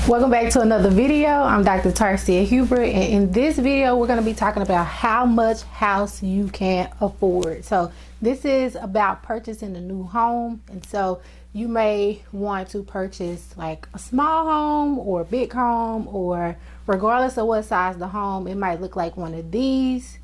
Welcome back to another video. I'm Dr. Tarcia Huber, and in this video we're going to be talking about how much house you can afford. So this is about purchasing a new home, and so you may want to purchase like a small home or a big home, or regardless of what size the home, it might look like one of these.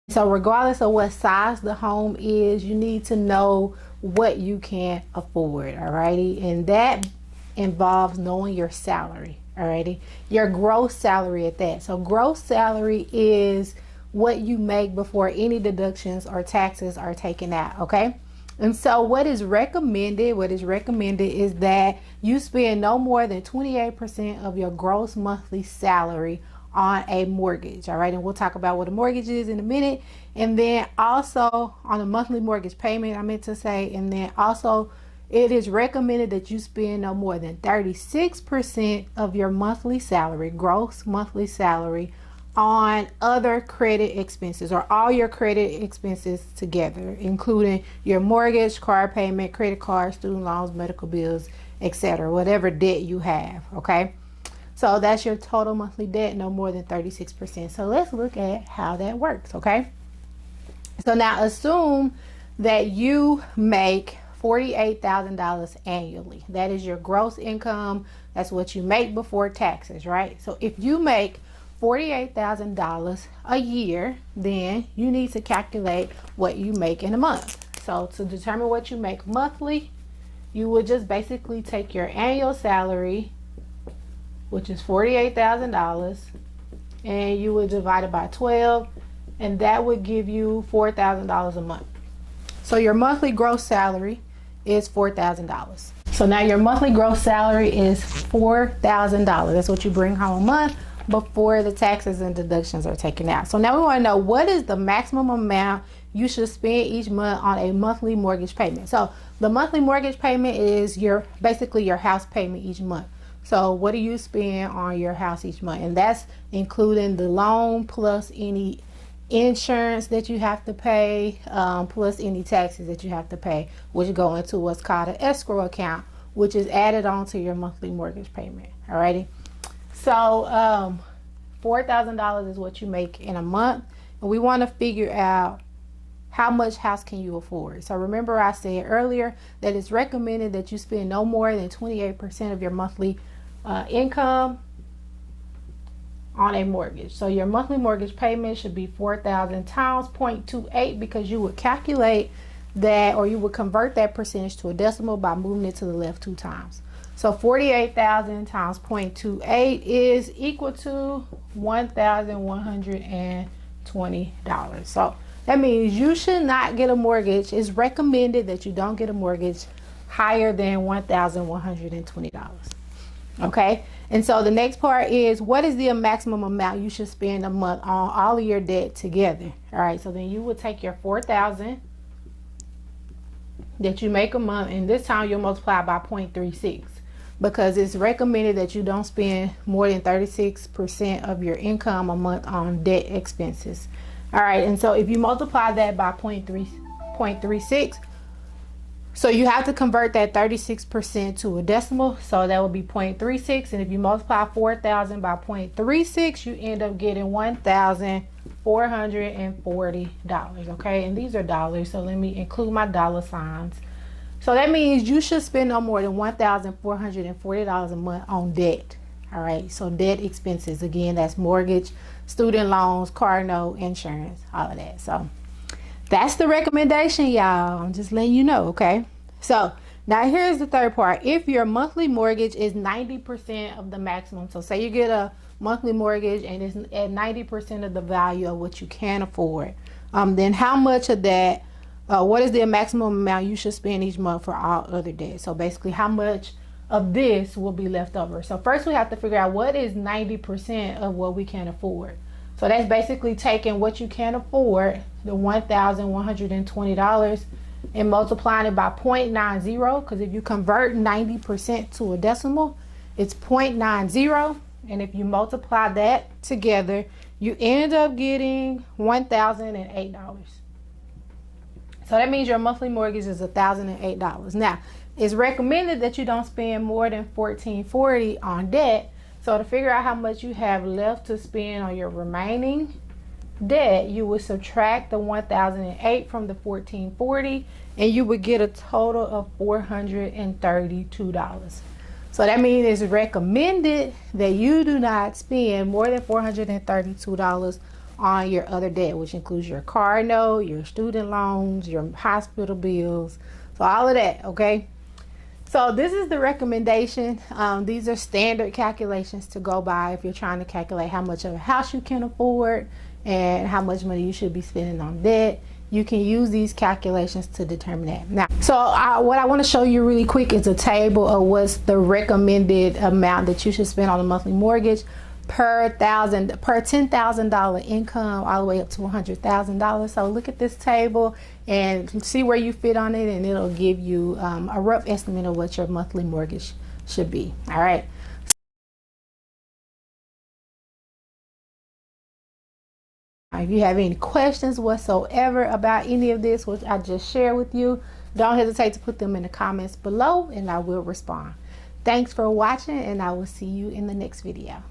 So regardless of what size the home is, you need to know what you can afford, alrighty? And that involves knowing your salary, alrighty? Your gross salary at that. So gross salary is what you make before any deductions or taxes are taken out, okay? And so what is recommended is that you spend no more than 28% of your gross monthly salary on a mortgage. All right, and we'll talk about what a mortgage is in a minute. And then also on a monthly mortgage payment, I meant to say, and then also it is recommended that you spend no more than 36% of your monthly salary, gross monthly salary, on other credit expenses, or all your credit expenses together, including your mortgage, car payment, credit cards, student loans, medical bills, etc., whatever debt you have. Okay, so that's your total monthly debt, no more than 36%. So let's look at how that works, okay? So now assume that you make $48,000 annually. That is your gross income. That's what you make before taxes, right? So if you make $48,000 a year, then you need to calculate what you make in a month. So to determine what you make monthly, you would just basically take your annual salary, which is $48,000, and you would divide it by 12, and that would give you $4,000 a month. So your monthly gross salary is $4,000. So now your monthly gross salary is $4,000. That's what you bring home a month before the taxes and deductions are taken out. So now we want to know, what is the maximum amount you should spend each month on a monthly mortgage payment? So the monthly mortgage payment is basically your house payment each month. So what do you spend on your house each month? And that's including the loan plus any insurance that you have to pay, plus any taxes that you have to pay, which go into what's called an escrow account, which is added on to your monthly mortgage payment. Alrighty. So $4,000 is what you make in a month, and we want to figure out how much house can you afford. So remember, I said earlier that it's recommended that you spend no more than 28% of your monthly income on a mortgage. So your monthly mortgage payment should be 4,000 times 0.28, because you would calculate that, or you would convert that percentage to a decimal by moving it to the left 2 times. So 48,000 times 0.28 is equal to $1,120. So that means you should not get a mortgage. It's recommended that you don't get a mortgage higher than $1,120. Okay, and so the next part is, what is the maximum amount you should spend a month on all of your debt together? All right, so then you would take your $4,000 that you make a month, and this time you'll multiply by 0.36, because it's recommended that you don't spend more than 36% of your income a month on debt expenses. All right, and so if you multiply that by 0.36, so you have to convert that 36% to a decimal, so that would be 0.36, and if you multiply 4,000 by 0.36, you end up getting $1,440. Okay, and these are dollars, so let me include my dollar signs. So that means you should spend no more than $1,440 a month on debt. All right, so debt expenses, again, that's mortgage, student loans, car note, insurance, all of that. So that's the recommendation, y'all. I'm just letting you know, okay? So now here's the third part. If your monthly mortgage is 90% of the maximum, so say you get a monthly mortgage and it's at 90% of the value of what you can afford, then how much of that, what is the maximum amount you should spend each month for all other debt? So basically, how much of this will be left over? So first we have to figure out what is 90% of what we can afford. So that's basically taking what you can afford, the $1,120, and multiplying it by 0.90, because if you convert 90% to a decimal, it's 0.90, and if you multiply that together, you end up getting $1,008. So that means your monthly mortgage is $1,008. Now, it's recommended that you don't spend more than $1,440 on debt. So to figure out how much you have left to spend on your remaining debt, you would subtract the $1,008 from the $1,440, and you would get a total of $432. So that means it's recommended that you do not spend more than $432 on your other debt, which includes your car note, your student loans, your hospital bills, so all of that. Okay, so this is the recommendation. These are standard calculations to go by if you're trying to calculate how much of a house you can afford and how much money you should be spending on debt. You can use these calculations to determine that. Now, so what I want to show you really quick is a table of what's the recommended amount that you should spend on a monthly mortgage per $10,000 income all the way up to $100,000. So look at this table and see where you fit on it, and it'll give you a rough estimate of what your monthly mortgage should be. All right. If you have any questions whatsoever about any of this, which I just shared with you, don't hesitate to put them in the comments below and I will respond. Thanks for watching, and I will see you in the next video.